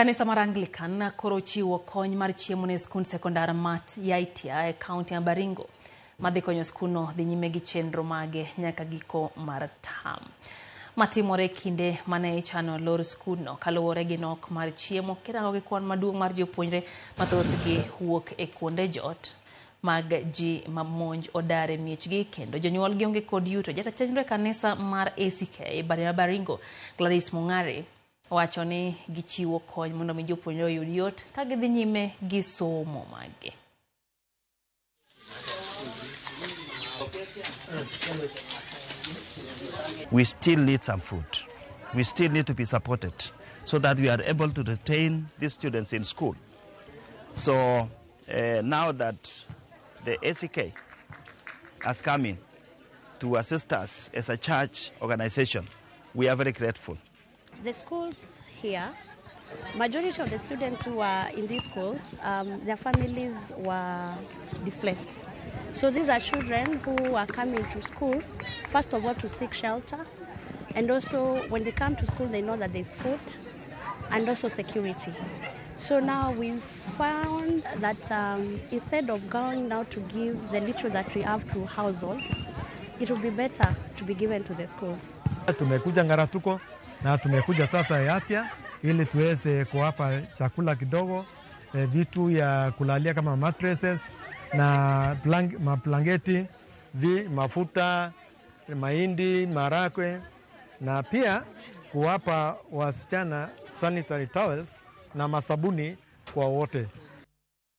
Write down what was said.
Kanisa Anglican koro ochiwo kony mar chiemo ne skund sekondar mat Yatya e kaunti ya Baringo. Madhi konyo skuno dhi nyime gi chenro mage nyaka giko mar tam. Matimore kinde mane ichano lor skuno kaluwore gi nok mar chiemo kirango gi kwan maduong' mar jopuonjre mathoth gi wuok e kuonde jot mag ji mamonj odare miechgi kendo jonyuol gi onge kod yuto. Jatend kanisa mar ACK Baringo Gladys Mung'are wacho ni gichiwo kony mondo mi jopuonjre oyud yot ka gidhi nyime gi somo mage. We still need some food. We still need to be supported so that we are able to retain these students in school. So now that the ACK has come in to assist us as a church organization, we are very grateful. The schools here, majority of the students who are in these schools, their families were displaced. So these are children who are coming to school, first of all, to seek shelter. And also, when they come to school, they know that there's food and also security. So now we found that instead of going now to give the little that we have to households, it would be better to be given to the schools. Tumekuja Ngaratuko na tumekuja sasa Yatya ili tuweze kuwapa chakula kidogo, vitu ya kulalia kama mattresses na maplangeti, mafuta, mahindi, marakwe, na pia kuwapa wasichana sanitary towels na masabuni kwa wote.